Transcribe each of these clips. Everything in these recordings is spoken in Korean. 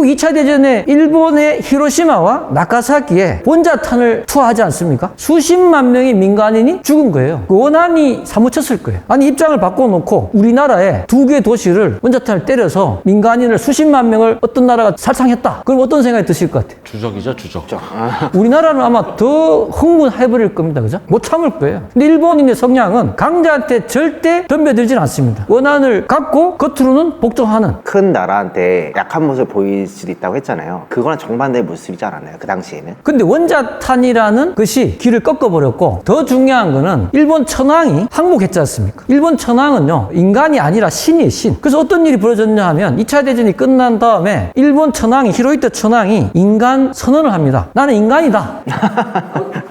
미국 2차 대전에 일본의 히로시마와 나가사키에 원자탄을 투하하지 않습니까? 수십만 명의 민간인이 죽은 거예요. 그 원한이 사무쳤을 거예요. 아니, 입장을 바꿔놓고 우리나라에 두 개 도시를 원자탄을 때려서 민간인을 수십만 명을 어떤 나라가 살상했다. 그럼 어떤 생각이 드실 것 같아요? 주적이죠, 주적. 우리나라는 아마 더 흥분해버릴 겁니다. 그죠? 못 참을 거예요. 근데 일본인의 성향은 강자한테 절대 덤벼들진 않습니다. 원한을 갖고 겉으로는 복종하는. 큰 나라한테 약한 모습을 보일 수도 있다고 했잖아요. 그거랑 정반대의 모습이지 않았나요? 그 당시에는? 근데 원자탄이라는 것이 길을 꺾어버렸고, 더 중요한 거는 일본 천황이 항복했지 않습니까? 일본 천황은요, 인간이 아니라 신이에요, 신. 그래서 어떤 일이 벌어졌냐 하면 2차 대전이 끝난 다음에 일본 천황이, 히로히토 천황이 인간 선언을 합니다. 나는 인간이다.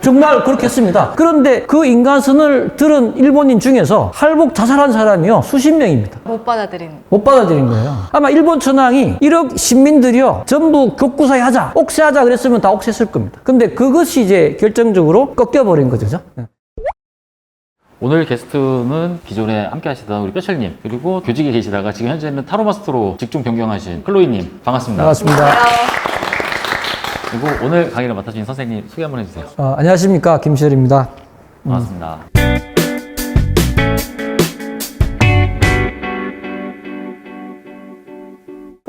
정말 그렇게 했습니다. 그런데 그 인간 선언을 들은 일본인 중에서 할복 자살한 사람이요, 수십 명입니다. 못 받아들인. 못 받아들인 거예요. 아마 일본 천황이 이렇게 시민들이요, 전부 격구사에 하자, 옥세하자 그랬으면 다 옥세했을 겁니다. 근데 그것이 이제 결정적으로 꺾여버린 거죠. 오늘 게스트는 기존에 함께 하시던 우리 뼈철님, 그리고 교직에 계시다가 지금 현재는 타로마스터로 직종 변경하신 클로이님, 반갑습니다. 반갑습니다. 그리고 오늘 강의를 맡아주신 선생님 소개 한번 해주세요. 안녕하십니까, 김시열입니다. 반갑습니다.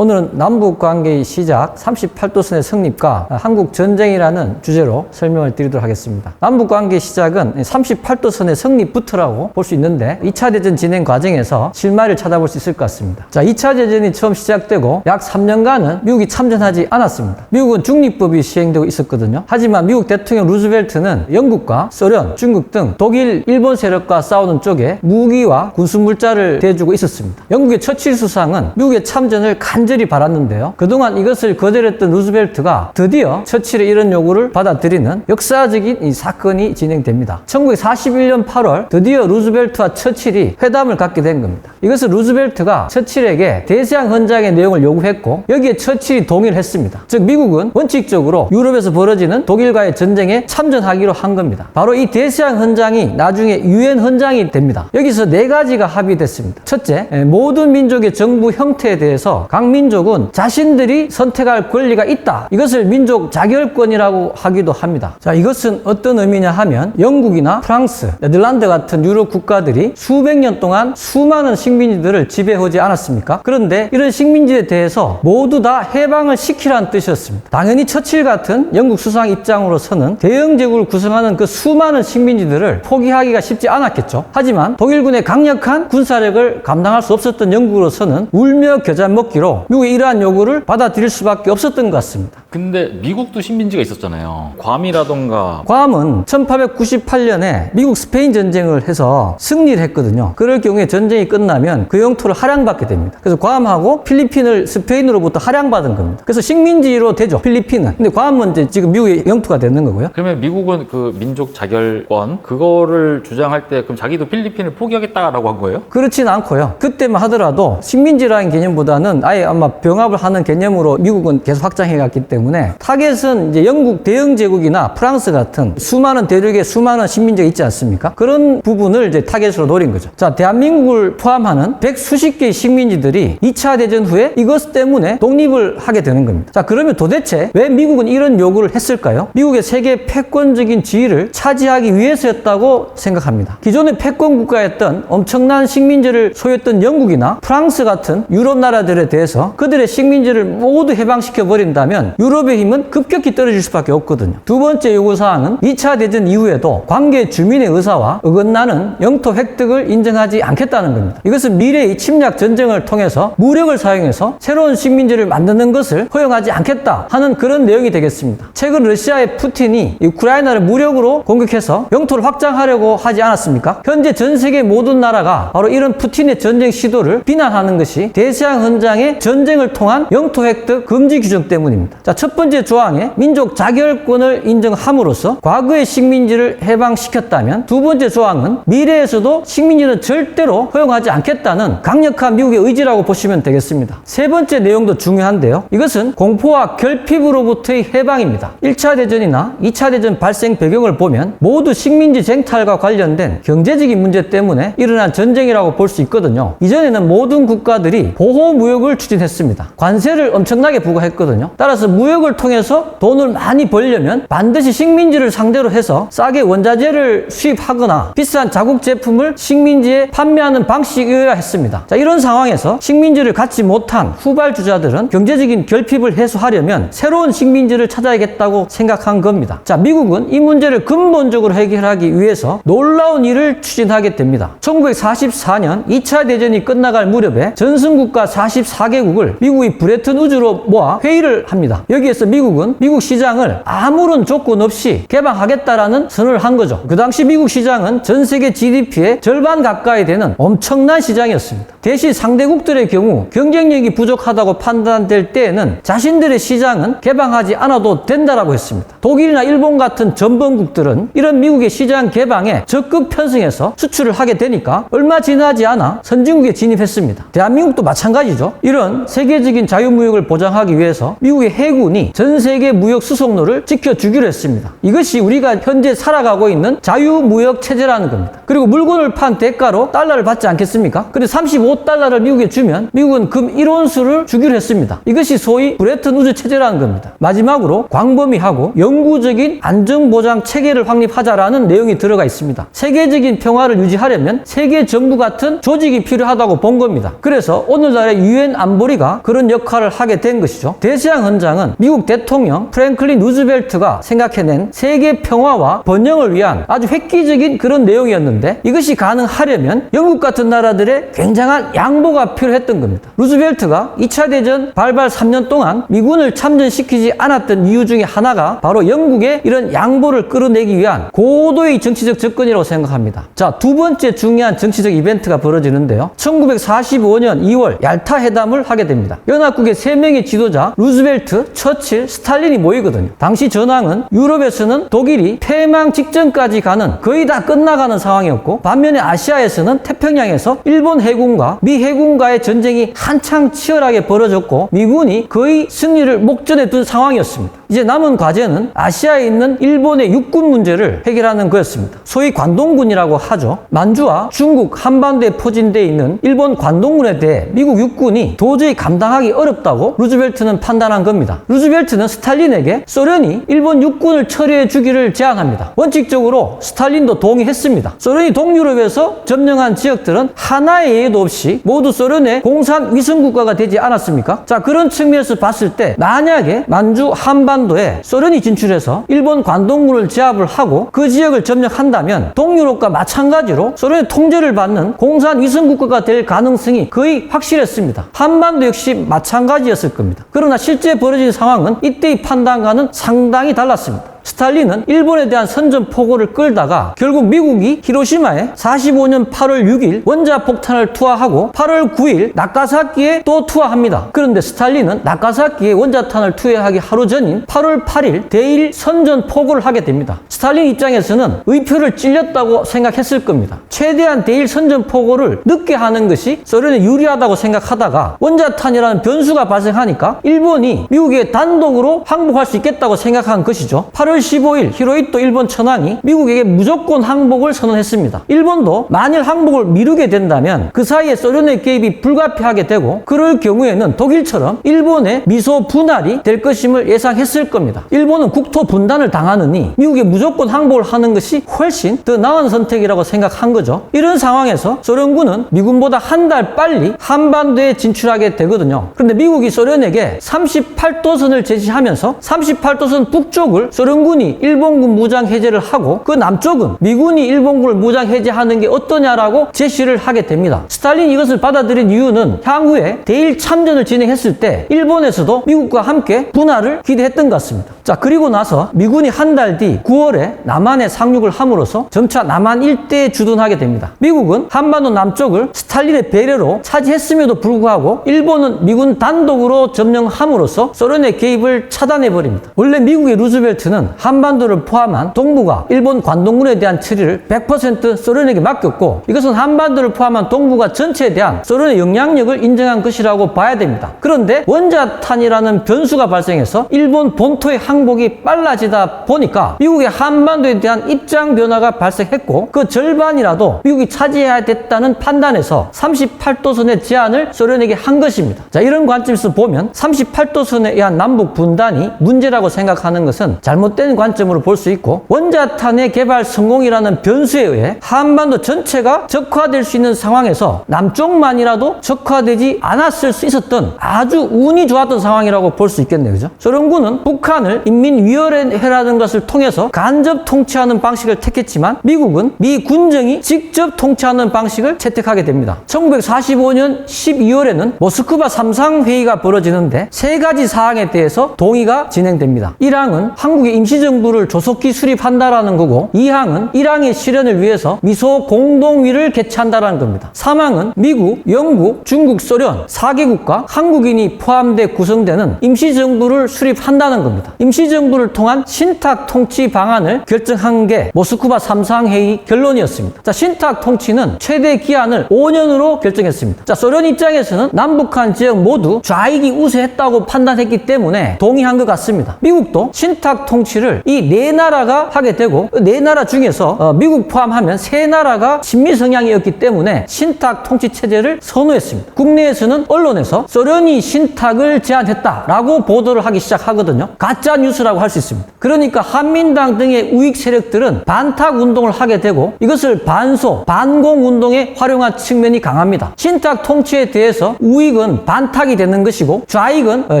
오늘은 남북관계의 시작, 38도선의 성립과 한국전쟁이라는 주제로 설명을 드리도록 하겠습니다. 남북관계의 시작은 38도선의 성립부터라고 볼 수 있는데 2차 대전 진행 과정에서 실마리를 찾아볼 수 있을 것 같습니다. 자, 2차 대전이 처음 시작되고 약 3년간은 미국이 참전하지 않았습니다. 미국은 중립법이 시행되고 있었거든요. 하지만 미국 대통령 루즈벨트는 영국과 소련, 중국 등 독일, 일본 세력과 싸우는 쪽에 무기와 군수물자를 대주고 있었습니다. 영국의 처칠 수상은 미국의 참전을 간절히 바랐는데요. 그동안 이것을 거절했던 루즈벨트가 드디어 처칠의 이런 요구를 받아들이는 역사적인 이 사건이 진행됩니다. 1941년 8월 드디어 루즈벨트와 처칠이 회담을 갖게 된 겁니다. 이것은 루즈벨트가 처칠에게 대서양 헌장의 내용을 요구했고, 여기에 처칠이 동의를 했습니다. 즉 미국은 원칙적으로 유럽에서 벌어지는 독일과의 전쟁에 참전하기로 한 겁니다. 바로 이 대서양 헌장이 나중에 유엔 헌장이 됩니다. 여기서 네 가지가 합의됐습니다. 첫째, 모든 민족의 정부 형태에 대해서 각 민족은 자신들이 선택할 권리가 있다. 이것을 민족 자결권이라고 하기도 합니다. 자, 이것은 어떤 의미냐 하면 영국이나 프랑스, 네덜란드 같은 유럽 국가들이 수백 년 동안 수많은 식민지들을 지배하지 않았습니까? 그런데 이런 식민지에 대해서 모두 다 해방을 시키라는 뜻이었습니다. 당연히 처칠 같은 영국 수상 입장으로서는 대영 제국을 구성하는 그 수많은 식민지들을 포기하기가 쉽지 않았겠죠. 하지만 독일군의 강력한 군사력을 감당할 수 없었던 영국으로서는 울며 겨자 먹기로 미국의 이러한 요구를 받아들일 수밖에 없었던 것 같습니다. 근데 미국도 식민지가 있었잖아요. 괌이라던가. 괌은 1898년에 미국 스페인 전쟁을 해서 승리를 했거든요. 그럴 경우에 전쟁이 끝나면 그 영토를 할양받게 됩니다. 그래서 괌하고 필리핀을 스페인으로부터 할양받은 겁니다. 그래서 식민지로 되죠, 필리핀은. 근데 괌은 이제 지금 미국의 영토가 되는 거고요. 그러면 미국은 그 민족 자결권 그거를 주장할 때 그럼 자기도 필리핀을 포기하겠다라고 한 거예요? 그렇진 않고요. 그때만 하더라도 식민지라는 개념보다는 아예 아마 병합을 하는 개념으로 미국은 계속 확장해갔기 때문에 타겟은 이제 영국 대영 제국이나 프랑스 같은 수많은 대륙에 수많은 식민지가 있지 않습니까? 그런 부분을 이제 타겟으로 노린 거죠. 자, 대한민국을 포함하는 백수십 개의 식민지들이 2차 대전 후에 이것 때문에 독립을 하게 되는 겁니다. 자, 그러면 도대체 왜 미국은 이런 요구를 했을까요? 미국의 세계 패권적인 지위를 차지하기 위해서였다고 생각합니다. 기존의 패권 국가였던 엄청난 식민지를 소유했던 영국이나 프랑스 같은 유럽 나라들에 대해서 그들의 식민지를 모두 해방시켜 버린다면 유럽의 힘은 급격히 떨어질 수밖에 없거든요. 두 번째 요구사항은 2차 대전 이후에도 관계 주민의 의사와 어긋나는 영토 획득을 인정하지 않겠다는 겁니다. 이것은 미래의 침략 전쟁을 통해서 무력을 사용해서 새로운 식민지를 만드는 것을 허용하지 않겠다 하는 그런 내용이 되겠습니다. 최근 러시아의 푸틴이 우크라이나를 무력으로 공격해서 영토를 확장하려고 하지 않았습니까? 현재 전 세계 모든 나라가 바로 이런 푸틴의 전쟁 시도를 비난하는 것이 대서양 헌장의 전쟁을 통한 영토 획득 금지 규정 때문입니다. 자, 첫 번째 조항에 민족 자결권을 인정함으로써 과거의 식민지를 해방시켰다면, 두 번째 조항은 미래에서도 식민지는 절대로 허용하지 않겠다는 강력한 미국의 의지라고 보시면 되겠습니다. 세 번째 내용도 중요한데요. 이것은 공포와 결핍으로부터의 해방입니다. 1차 대전이나 2차 대전 발생 배경을 보면 모두 식민지 쟁탈과 관련된 경제적인 문제 때문에 일어난 전쟁이라고 볼 수 있거든요. 이전에는 모든 국가들이 보호무역을 추진했습니다. 관세를 엄청나게 부과했거든요. 따라서 무역을 통해서 돈을 많이 벌려면 반드시 식민지를 상대로 해서 싸게 원자재를 수입하거나 비싼 자국 제품을 식민지에 판매하는 방식이어야 했습니다. 자, 이런 상황에서 식민지를 갖지 못한 후발주자들은 경제적인 결핍을 해소하려면 새로운 식민지를 찾아야겠다고 생각한 겁니다. 자, 미국은 이 문제를 근본적으로 해결하기 위해서 놀라운 일을 추진하게 됩니다. 1944년 2차 대전이 끝나갈 무렵에 전승국가 44개국을 미국이 브레튼 우즈로 모아 회의를 합니다. 여기에서 미국은 미국 시장을 아무런 조건 없이 개방하겠다라는 선언을 한 거죠. 그 당시 미국 시장은 전 세계 GDP의 절반 가까이 되는 엄청난 시장이었습니다. 대신 상대국들의 경우 경쟁력이 부족하다고 판단될 때에는 자신들의 시장은 개방하지 않아도 된다라고 했습니다. 독일이나 일본 같은 전범국들은 이런 미국의 시장 개방에 적극 편승해서 수출을 하게 되니까 얼마 지나지 않아 선진국에 진입했습니다. 대한민국도 마찬가지죠. 이런 세계적인 자유무역을 보장하기 위해서 미국의 해군이 전 세계 무역 수송로를 지켜주기로 했습니다. 이것이 우리가 현재 살아가고 있는 자유무역 체제라는 겁니다. 그리고 물건을 판 대가로 달러를 받지 않겠습니까? 근데 35달러를 미국에 주면 미국은 금 1온수를 주기로 했습니다. 이것이 소위 브레튼 우즈 체제라는 겁니다. 마지막으로 광범위하고 영구적인 안전보장 체계를 확립하자라는 내용이 들어가 있습니다. 세계적인 평화를 유지하려면 세계 정부 같은 조직이 필요하다고 본 겁니다. 그래서 오늘날의 유엔 안보리가 그런 역할을 하게 된 것이죠. 대서양 헌장은 미국 대통령 프랭클린 루즈벨트가 생각해낸 세계 평화와 번영을 위한 아주 획기적인 그런 내용이었는데, 이것이 가능하려면 영국 같은 나라들의 굉장한 양보가 필요했던 겁니다. 루즈벨트가 2차 대전 발발 3년 동안 미군을 참전시키지 않았던 이유 중에 하나가 바로 영국의 이런 양보를 끌어내기 위한 고도의 정치적 접근이라고 생각합니다. 자, 두 번째 중요한 정치적 이벤트가 벌어지는데요. 1945년 2월 얄타 회담을 하게 됩니다. 연합국의 3명의 지도자 루즈벨트, 처칠, 스탈린이 모이거든요. 당시 전황은 유럽에서는 독일이 패망 직전까지 가는, 거의 다 끝나가는 상황이었고, 반면에 아시아에서는 태평양에서 일본 해군과 미 해군과의 전쟁이 한창 치열하게 벌어졌고 미군이 거의 승리를 목전에 둔 상황이었습니다. 이제 남은 과제는 아시아에 있는 일본의 육군 문제를 해결하는 거였습니다. 소위 관동군이라고 하죠. 만주와 중국 한반도에 포진되어 있는 일본 관동군에 대해 미국 육군이 도저히 감당하기 어렵다고 루즈벨트는 판단한 겁니다. 루즈벨트는 스탈린에게 소련이 일본 육군을 처리해 주기를 제안합니다. 원칙적으로 스탈린도 동의했습니다. 소련이 동유럽에서 점령한 지역들은 하나의 예외도 없이 모두 소련의 공산 위성국가가 되지 않았습니까? 자, 그런 측면에서 봤을 때 만약에 만주 한반도에 소련이 진출해서 일본 관동군을 제압을 하고 그 지역을 점령한다면 동유럽과 마찬가지로 소련의 통제를 받는 공산 위성국가가 될 가능성이 거의 확실했습니다. 한반도 역시 마찬가지였을 겁니다. 그러나 실제 벌어진 상황은 이때의 판단과는 상당히 달랐습니다. 스탈린은 일본에 대한 선전포고를 끌다가 결국 미국이 히로시마에 45년 8월 6일 원자폭탄을 투하하고 8월 9일 나가사키에 또 투하합니다. 그런데 스탈린은 나가사키에 원자탄을 투하하기 하루 전인 8월 8일 대일 선전포고를 하게 됩니다. 스탈린 입장에서는 의표를 찔렸다고 생각했을 겁니다. 최대한 대일 선전포고를 늦게 하는 것이 소련에 유리하다고 생각하다가 원자탄이라는 변수가 발생하니까 일본이 미국에 단독으로 항복할 수 있겠다고 생각한 것이죠. 8월 15일 히로히토 일본 천황이 미국에게 무조건 항복을 선언했습니다. 일본도 만일 항복을 미루게 된다면 그 사이에 소련의 개입이 불가피하게 되고, 그럴 경우에는 독일처럼 일본의 미소 분할이 될 것임을 예상했을 겁니다. 일본은 국토 분단을 당하느니 미국에 무조건 항복을 하는 것이 훨씬 더 나은 선택이라고 생각한 거죠. 이런 상황에서 소련군은 미군보다 한 달 빨리 한반도에 진출하게 되거든요. 그런데 미국이 소련에게 38도선을 제시하면서 38도선 북쪽을 소련군이 일본군 무장 해제를 하고 그 남쪽은 미군이 일본군을 무장 해제하는 게 어떠냐라고 제시를 하게 됩니다. 스탈린이 이것을 받아들인 이유는 향후에 대일 참전을 진행했을 때 일본에서도 미국과 함께 분할을 기대했던 것 같습니다. 자, 그리고 나서 미군이 한 달 뒤 9월에 남한에 상륙을 함으로써 점차 남한 일대에 주둔하게 됩니다. 미국은 한반도 남쪽을 스탈린의 배려로 차지했음에도 불구하고 일본은 미군 단독으로 점령함으로써 소련의 개입을 차단해버립니다. 원래 미국의 루즈벨트는 한반도를 포함한 동부가 일본 관동군에 대한 처리를 100% 소련에게 맡겼고, 이것은 한반도를 포함한 동부가 전체에 대한 소련의 영향력을 인정한 것이라고 봐야 됩니다. 그런데 원자탄이라는 변수가 발생해서 일본 본토의 항복이 빨라지다 보니까 미국의 한반도에 대한 입장 변화가 발생했고, 그 절반이라도 미국이 차지해야 됐다는 판단에서 38도선의 제한을 소련에게 한 것입니다. 자, 이런 관점에서 보면 38도선에 의한 남북 분단이 문제라고 생각하는 것은 잘못된 관점으로 볼 수 있고, 원자탄의 개발 성공이라는 변수에 의해 한반도 전체가 적화될 수 있는 상황에서 남쪽만이라도 적화되지 않았을 수 있었던 아주 운이 좋았던 상황이라고 볼 수 있겠네요. 그죠? 소련군은 북한을 인민위원회라는 것을 통해서 간접 통치하는 방식을 택했지만 미국은 미 군정이 직접 통치하는 방식을 채택하게 됩니다. 1945년 12월에는 모스크바 3상 회의가 벌어지는데 세 가지 사항에 대해서 동의가 진행됩니다. 1항은 한국의 임시정부를 조속히 수립한다라는 거고, 2항은 1항의 실현을 위해서 미소 공동위를 개최한다라는 겁니다. 3항은 미국, 영국, 중국, 소련 4개국과 한국인이 포함돼 구성되는 임시정부를 수립한다는 겁니다. 임시정부를 통한 신탁 통치 방안을 결정한 게 모스크바 3상 회의 결론이었습니다. 자, 신탁 통치는 최대 기한을 5년으로 결정했습니다. 자, 소련 입장에서는 남북한 지역 모두 좌익이 우세했다고 판단했기 때문에 동의한 것 같습니다. 미국도 신탁 통치를 이 네 나라가 하게 되고, 네 나라 중에서 미국 포함하면 세 나라가 친미 성향이었기 때문에 신탁 통치 체제를 선호했습니다. 국내에서는 언론에서 소련이 신탁을 제안했다라고 보도를 하기 시작하거든요. 가짜 뉴스라고 할 수 있습니다. 그러니까 한민당 등의 우익 세력들은 반탁 운동을 하게 되고, 이것을 반소, 반공 운동에 활용한 측면이 강합니다. 신탁 통치에 대해서 우익은 반탁이 되는 것이고, 좌익은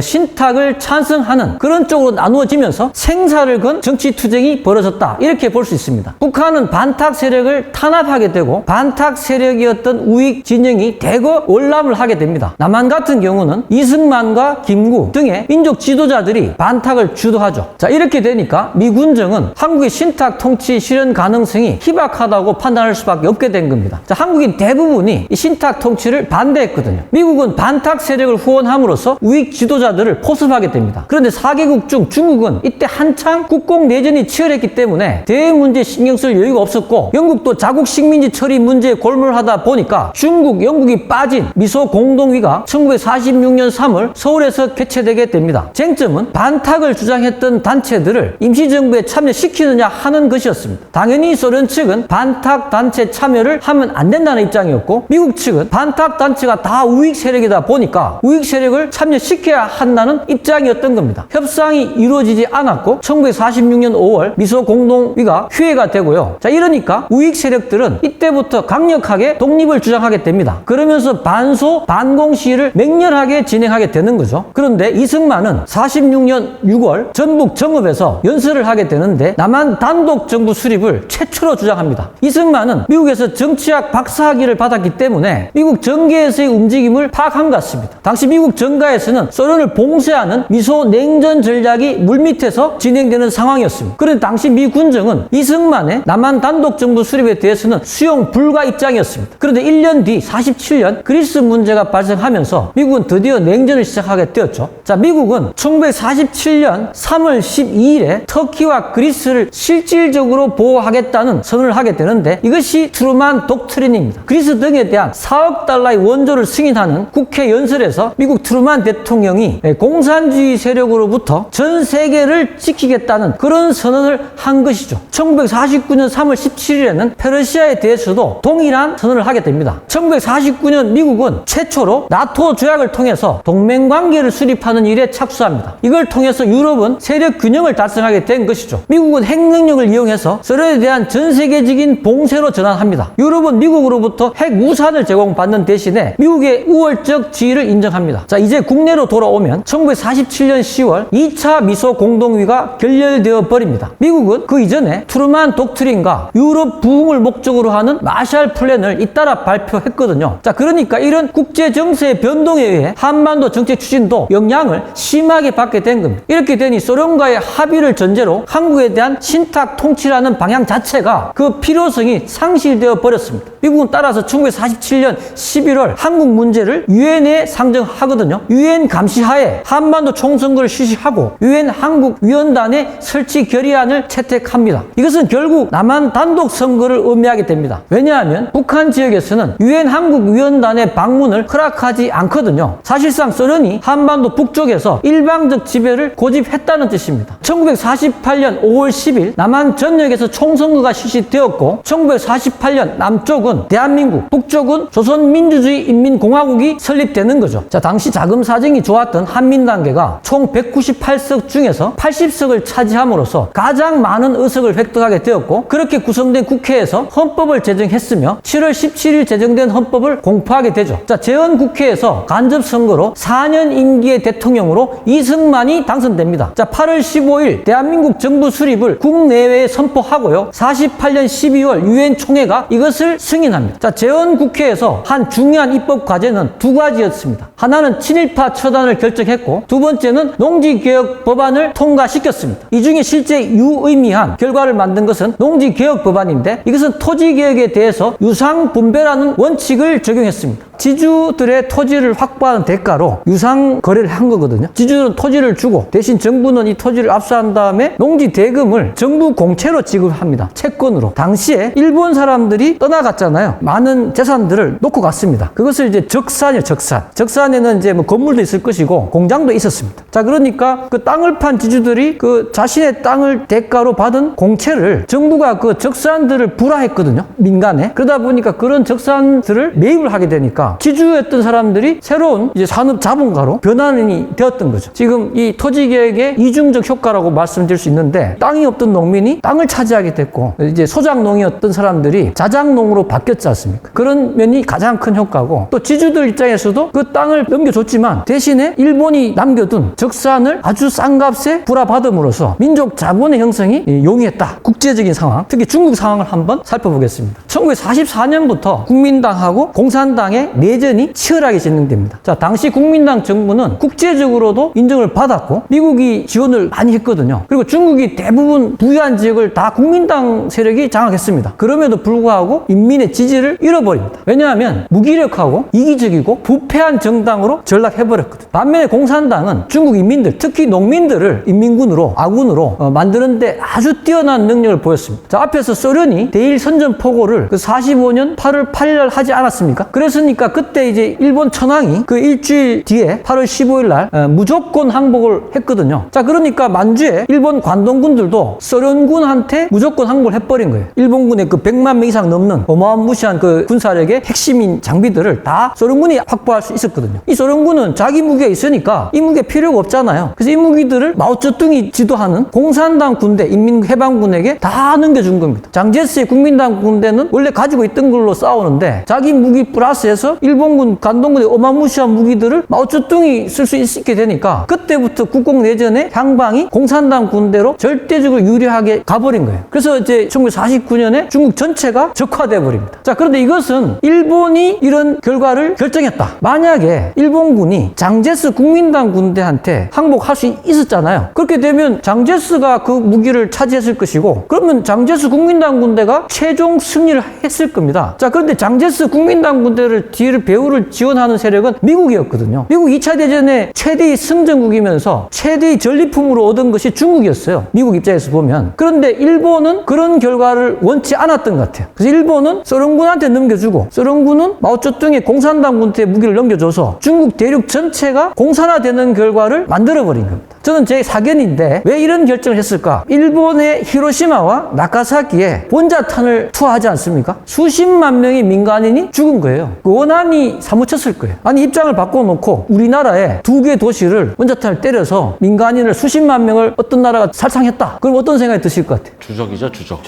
신탁을 찬성하는 그런 쪽으로 나누어지면서 생사를 건 정치 투쟁이 벌어졌다, 이렇게 볼 수 있습니다. 북한은 반탁 세력을 탄압하게 되고, 반탁 세력이었던 우익 진영이 대거 월남을 하게 됩니다. 남한 같은 경우는 이승만과 김구 등의 민족 지도자들이 반탁을 주도하죠. 자, 이렇게 되니까 미 군정은 한국의 신탁 통치 실현 가능성이 희박하다고 판단할 수밖에 없게 된 겁니다. 자, 한국인 대부분이 이 신탁 통치를 반대했거든요. 미국은 반탁 세력을 후원함으로써 우익 지도자들을 포섭하게 됩니다. 그런데 4개국 중 중국은 이때 한창 국공 내전이 치열했기 때문에 대외 문제에 신경 쓸 여유가 없었고, 영국도 자국 식민지 처리 문제에 골몰하다 보니까 중국, 영국이 빠진 미소 공동위가 1946년 3월 서울에서 개최되게 됩니다. 쟁점은 반탁을 주장했던 단체들을 임시정부에 참여시키느냐 하는 것이었습니다. 당연히 소련 측은 반탁 단체 참여를 하면 안 된다는 입장이었고, 미국 측은 반탁 단체가 다 우익 세력이다 보니까 우익 세력을 참여시켜야 한다는 입장이었던 겁니다. 협상이 이루어지지 않았고 1946년 5월 미소 공동위가 휴회가 되고요. 자, 이러니까 우익 세력들은 이때부터 강력하게 독립을 주장하게 됩니다. 그러면서 반소, 반공 시위를 맹렬하게 진행하게 되는 거죠. 그런데 이승만은 46년 6월 전북 정읍에서 연설을 하게 되는데 남한 단독 정부 수립을 최초로 주장합니다. 이승만은 미국에서 정치학 박사학위를 받았기 때문에 미국 정계에서의 움직임을 파악한 것 같습니다. 당시 미국 정가에서는 소련을 봉쇄하는 미소 냉전 전략이 물밑에서 진행되는 상황이었습니다. 그런데 당시 미 군정은 이승만의 남한 단독 정부 수립에 대해서는 수용 불가 입장이었습니다. 그런데 1년 뒤 47년 그리스 문제가 발생하면서 미국은 드디어 냉전을 시작하게 되었죠. 자, 미국은 1947년 3월 12일에 터키와 그리스를 실질적으로 보호하겠다는 선언을 하게 되는데, 이것이 트루만 독트린입니다. 그리스 등에 대한 4억 달러의 원조를 승인하는 국회 연설에서 미국 트루만 대통령이 공산주의 세력으로부터 전 세계를 지키겠다는 그런 선언을 한 것이죠. 1949년 3월 17일에는 페르시아에 대해서도 동일한 선언을 하게 됩니다. 1949년 미국은 최초로 나토 조약을 통해서 동맹관계를 수립하는 일에 착수합니다. 이걸 통해서 유럽은 세력 균형을 달성하게 된 것이죠. 미국은 핵능력을 이용해서 소련에 대한 전 세계적인 봉쇄로 전환합니다. 유럽은 미국으로부터 핵 우산을 제공받는 대신에 미국의 우월적 지위를 인정합니다. 자, 이제 국내로 돌아오면 1947년 10월 2차 미소 공동위가 결렬되어 버립니다. 미국은 그 이전에 트루만 독트린과 유럽 부흥을 목적으로 하는 마샬 플랜을 잇따라 발표했거든요. 자, 그러니까 이런 국제 정세의 변동에 의해 한반도 정책 추진도 영향을 심하게 받게 된 겁니다. 이렇게 되니 대통령이 소련과의 합의를 전제로 한국에 대한 신탁 통치라는 방향 자체가 그 필요성이 상실되어 버렸습니다. 미국은 따라서 1947년 11월 한국 문제를 유엔에 상정하거든요. 유엔 감시하에 한반도 총선거를 실시하고 유엔 한국위원단의 설치 결의안을 채택합니다. 이것은 결국 남한 단독 선거를 의미하게 됩니다. 왜냐하면 북한 지역에서는 유엔 한국위원단의 방문을 허락하지 않거든요. 사실상 소련이 한반도 북쪽에서 일방적 지배를 고집했다는 뜻입니다. 1948년 5월 10일 남한 전역에서 총선거가 실시되었고 1948년 남쪽은 대한민국, 북쪽은 조선민주주의인민공화국이 설립되는 거죠. 자, 당시 자금 사정이 좋았던 한민단계가 총 198석 중에서 80석을 차지함으로써 가장 많은 의석을 획득하게 되었고 그렇게 구성된 국회에서 헌법을 제정했으며 7월 17일 제정된 헌법을 공포하게 되죠. 자, 재헌국회에서 간접선거로 4년 임기의 대통령으로 이승만이 당선됩니다. 자, 8월 15일 대한민국 정부 수립을 국내외에 선포하고요. 48년 12월 유엔 총회가 이것을 승인합니다. 자, 재헌국회에서 한 중요한 입법 과제는 두 가지였습니다. 하나는 친일파 처단을 결정했고 두 번째는 농지개혁 법안을 통과시켰습니다. 이 중에 실제 유의미한 결과를 만든 것은 농지개혁 법안인데 이것은 토지개혁에 대해서 유상분배라는 원칙을 적용했습니다. 지주들의 토지를 확보하는 대가로 유상 거래를 한 거거든요. 지주들은 토지를 주고 대신 정부는 이 토지를 압수한 다음에 농지 대금을 정부 공채로 지급합니다. 채권으로. 당시에 일본 사람들이 떠나갔잖아요. 많은 재산들을 놓고 갔습니다. 그것을 이제 적산이에요, 적산. 적산에는 이제 뭐 건물도 있을 것이고 공장도 있었습니다. 자, 그러니까 그 땅을 판 지주들이 그 자신의 땅을 대가로 받은 공채를 정부가 그 적산들을 불화했거든요. 민간에. 그러다 보니까 그런 적산들을 매입을 하게 되니까 지주였던 사람들이 새로운 이제 산업 자본가로 변환이 되었던 거죠. 지금 이 토지개혁의 이중적 효과라고 말씀드릴 수 있는데 땅이 없던 농민이 땅을 차지하게 됐고 이제 소작농이었던 사람들이 자작농으로 바뀌었지 않습니까? 그런 면이 가장 큰 효과고 또 지주들 입장에서도 그 땅을 넘겨줬지만 대신에 일본이 남겨둔 적산을 아주 싼 값에 불화받음으로써 민족 자본의 형성이 용이했다. 국제적인 상황, 특히 중국 상황을 한번 살펴보겠습니다. 1944년부터 국민당하고 공산당의 내전이 치열하게 진행됩니다. 자, 당시 국민당 정부는 국제적으로도 인정을 받았고 미국이 지원을 많이 했거든요. 그리고 중국이 대부분 부유한 지역을 다 국민당 세력이 장악했습니다. 그럼에도 불구하고 인민의 지지를 잃어버립니다. 왜냐하면 무기력하고 이기적이고 부패한 정당으로 전락해버렸거든요. 반면에 공산당은 중국 인민들, 특히 농민들을 인민군으로, 아군으로 만드는데 아주 뛰어난 능력을 보였습니다. 자, 앞에서 소련이 대일 선전포고를 그 45년 8월 8일 하지 않았습니까? 그랬으니까 그때 이제 일본 천황이 그 일주일 뒤에 8월 15일 날 무조건 항복을 했거든요. 자, 그러니까 만주에 일본 관동군들도 소련군한테 무조건 항복을 해버린 거예요. 일본군의 그 100만 명 이상 넘는 어마무시한 그 군사력의 핵심인 장비들을 다 소련군이 확보할 수 있었거든요. 이 소련군은 자기 무기가 있으니까 이 무기가 필요가 없잖아요. 그래서 이 무기들을 마오쩌둥이 지도하는 공산당 군대, 인민해방군에게 다 넘겨준 겁니다. 장제스의 국민당 군대는 원래 가지고 있던 걸로 싸우는데 자기 무기 플러스해서 일본군, 관동군의 어마무시한 무기들을 마오쩌둥이 쓸 수 있게 되니까 그때부터 국공내전의 향방이 공산당 군대로 절대적으로 유리하게 가버린 거예요. 그래서 이제 1949년에 중국 전체가 적화돼 버립니다. 자, 그런데 이것은 일본이 이런 결과를 결정했다. 만약에 일본군이 장제스 국민당 군대한테 항복할 수 있었잖아요. 그렇게 되면 장제스가 그 무기를 차지했을 것이고 그러면 장제스 국민당 군대가 최종 승리를 했을 겁니다. 자, 그런데 장제스 국민당 군대를 뒤를 배후를 지원하는 세력은 미국이었거든요. 미국 2차 대전의 최대의 승전국이면서 최대의 전리품으로 얻은 것이 중국이었어요. 미국 입장에서 보면. 그런데 일본은 그런 결과를 원치 않았던 것 같아요. 그래서 일본은 소련군한테 넘겨주고 소련군은 마오쩌둥의 공산당 군대에 무기를 넘겨줘서 중국 대륙 전체가 공산화되는 결과를 만들어버린 겁니다. 저는 제 사견인데 왜 이런 결정을 했을까? 일본의 히로시마와 나가사키에 원자탄을 투하하지 않습니까? 수십만 명의 민간인이 죽은 거예요. 그 원한이 사무쳤을 거예요. 아니, 입장을 바꿔놓고 우리나라에 두 개 도시를 원자탄을 때려서 민간인을 수십만 명을 어떤 나라가 살상했다. 그럼 어떤 생각이 드실 것 같아요? 주적이죠, 주적.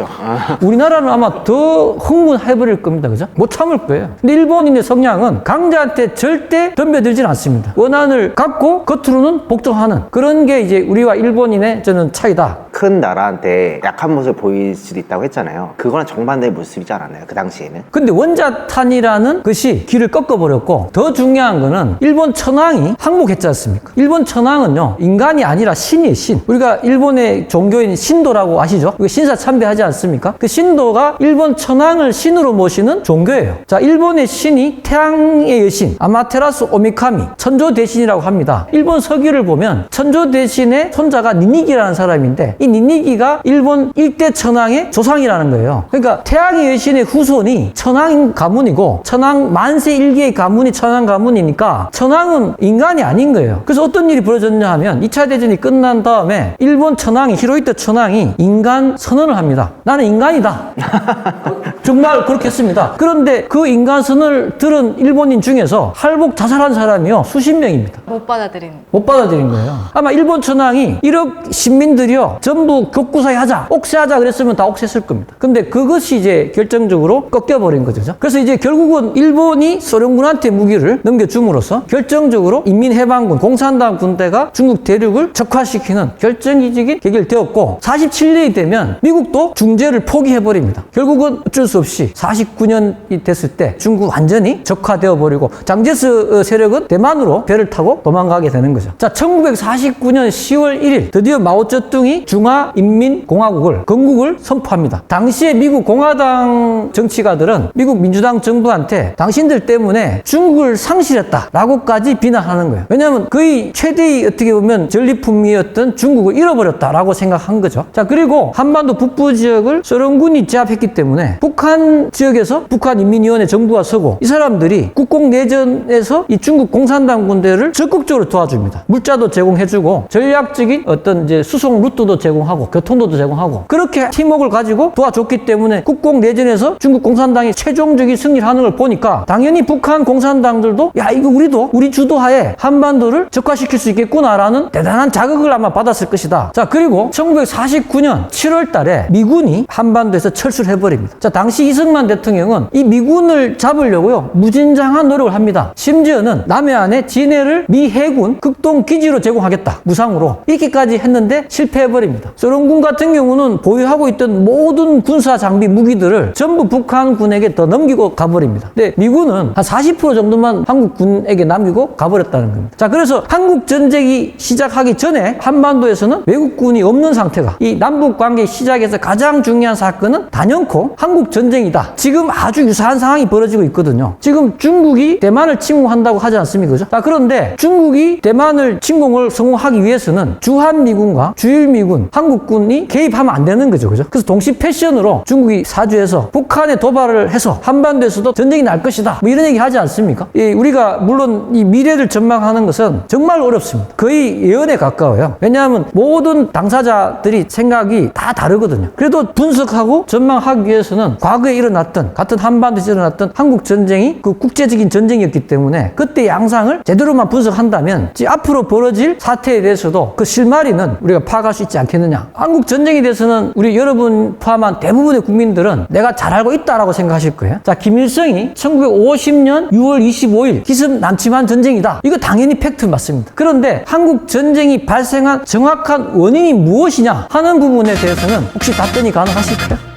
우리나라는 아마 더 흥분해버릴 겁니다. 그죠? 못 참을 거예요. 근데 일본인의 성향은 강자한테 절대 덤벼들진 않습니다. 원한을 갖고 겉으로는 복종하는 그런 게 이제 우리와 일본인의 저는 차이다. 큰 나라한테 약한 모습을 보일 수도 있다고 했잖아요. 그거랑 정반대의 모습이지 않았나요? 그 당시에는? 근데 원자탄이라는 것이 길을 꺾어버렸고, 더 중요한 거는 일본 천황이 항복했지 않습니까? 일본 천황은요, 인간이 아니라 신이에요, 신. 우리가 일본의 종교인 신도라고 아시죠? 신사 참배하지 않습니까? 그 신도가 일본 천황을 신으로 모시는 종교예요. 자, 일본의 신이 태양의 여신 아마테라스 오미카미, 천조 대신이라고 합니다. 일본 서기를 보면 천조 대신의 손자가 니니기라는 사람인데, 이 니니기가 일본 일대 천황의 조상이라는 거예요. 그러니까 태양의 여신의 후손이 천황 가문이고, 천황 만세 일기의 가문이 천황 가문이니까 천황은 인간이 아닌 거예요. 그래서 어떤 일이 벌어졌냐 하면 2차 대전이 끝난 다음에 일본 천황이, 히로히토 천황이 인간 선언을 합니다. 나는 인간이다. 정말 그렇게 했습니다. 그런데 그 인간선을 들은 일본인 중에서 할복 자살한 사람이요, 수십 명입니다. 못 받아들인. 못 받아들인 거예요. 아마 일본 천황이 1억 시민들이요, 전부 격구사에 하자, 옥세하자 그랬으면 다 옥세했을 겁니다. 근데 그것이 이제 결정적으로 꺾여버린 거죠. 그래서 이제 결국은 일본이 소련군한테 무기를 넘겨줌으로써 결정적으로 인민해방군, 공산당 군대가 중국 대륙을 적화시키는 결정적인 계기를 되었고, 47년이 되면 미국도 중재를 포기해버립니다. 결국은 어쩔 수 없이 49년이 됐을 때 중국 완전히 적화되어 버리고 장제스 세력은 대만으로 배를 타고 도망가게 되는 거죠. 자, 1949년 10월 1일 드디어 마오쩌둥이 중화인민공화국을 건국을 선포합니다. 당시에 미국 공화당 정치가들은 미국 민주당 정부한테 당신들 때문에 중국을 상실했다라고까지 비난하는 거예요. 왜냐하면 거의 최대의 어떻게 보면 전리품이었던 중국을 잃어버렸다라고 생각한 거죠. 자, 그리고 한반도 북부 지역을 소련군이 제압했기 때문에 북한 지역에서 북한인민위원회 정부가 서고, 이 사람들이 국공내전에서 이 중국 공산당 군대를 적극적으로 도와줍니다. 물자도 제공해주고 전략적인 어떤 이제 수송 루트도 제공하고 교통도도 제공하고, 그렇게 팀워크를 가지고 도와줬기 때문에 국공내전에서 중국 공산당이 최종적인 승리를 하는 걸 보니까 당연히 북한 공산당들도 야, 이거 우리도 우리 주도하에 한반도를 적화시킬 수 있겠구나라는 대단한 자극을 아마 받았을 것이다. 자, 그리고 1949년 7월 달에 미군이 한반도에서 철수를 해버립니다. 자, 당시 이승만 대통령은 이 미군을 잡으려고요, 무진장한 노력을 합니다. 심지어는 남해안에 진해를 미 해군 극동 기지로 제공하겠다, 무상으로, 이렇게까지 했는데 실패해버립니다. 소련군 같은 경우는 보유하고 있던 모든 군사 장비 무기들을 전부 북한군에게 더 넘기고 가버립니다. 근데 미군은 한 40% 정도만 한국군에게 남기고 가버렸다는 겁니다. 자, 그래서 한국전쟁이 시작하기 전에 한반도에서는 외국군이 없는 상태가, 이 남북관계 시작에서 가장 중요한 사건은 단연코 한국전쟁이다. 지금 아주 유사한 상황이 벌어지고 있거든요. 지금 중국이 대만을 침공한다고 하지 않습니까? 그죠? 자, 그런데 중국이 대만을 침공을 성공하기 위해서는 주한미군과 주일미군, 한국군이 개입하면 안 되는 거죠. 그죠? 그래서 동시 패션으로 중국이 사주해서 북한에 도발을 해서 한반도에서도 전쟁이 날 것이다, 뭐 이런 얘기 하지 않습니까? 우리가 물론 이 미래를 전망하는 것은 정말 어렵습니다. 거의 예언에 가까워요. 왜냐하면 모든 당사자들이 생각이 다 다르거든요. 그래도 분석하고 전망하기 위해서는 과거에 일어났던, 같은 한반도에서 일어났던 한국 전쟁이 그 국제적인 전쟁이었기 때문에 그때 양상을 제대로만 분석한다면 앞으로 벌어질 사태에 대해서도 그 실마리는 우리가 파악할 수 있지 않겠느냐. 한국 전쟁에 대해서는 우리 여러분 포함한 대부분의 국민들은 내가 잘 알고 있다라고 생각하실 거예요. 자, 김일성이 1950년 6월 25일 기습 남침한 전쟁이다, 이거 당연히 팩트 맞습니다. 그런데 한국 전쟁이 발생한 정확한 원인이 무엇이냐 하는 부분에 대해서는 혹시 답변이 가능하실까요?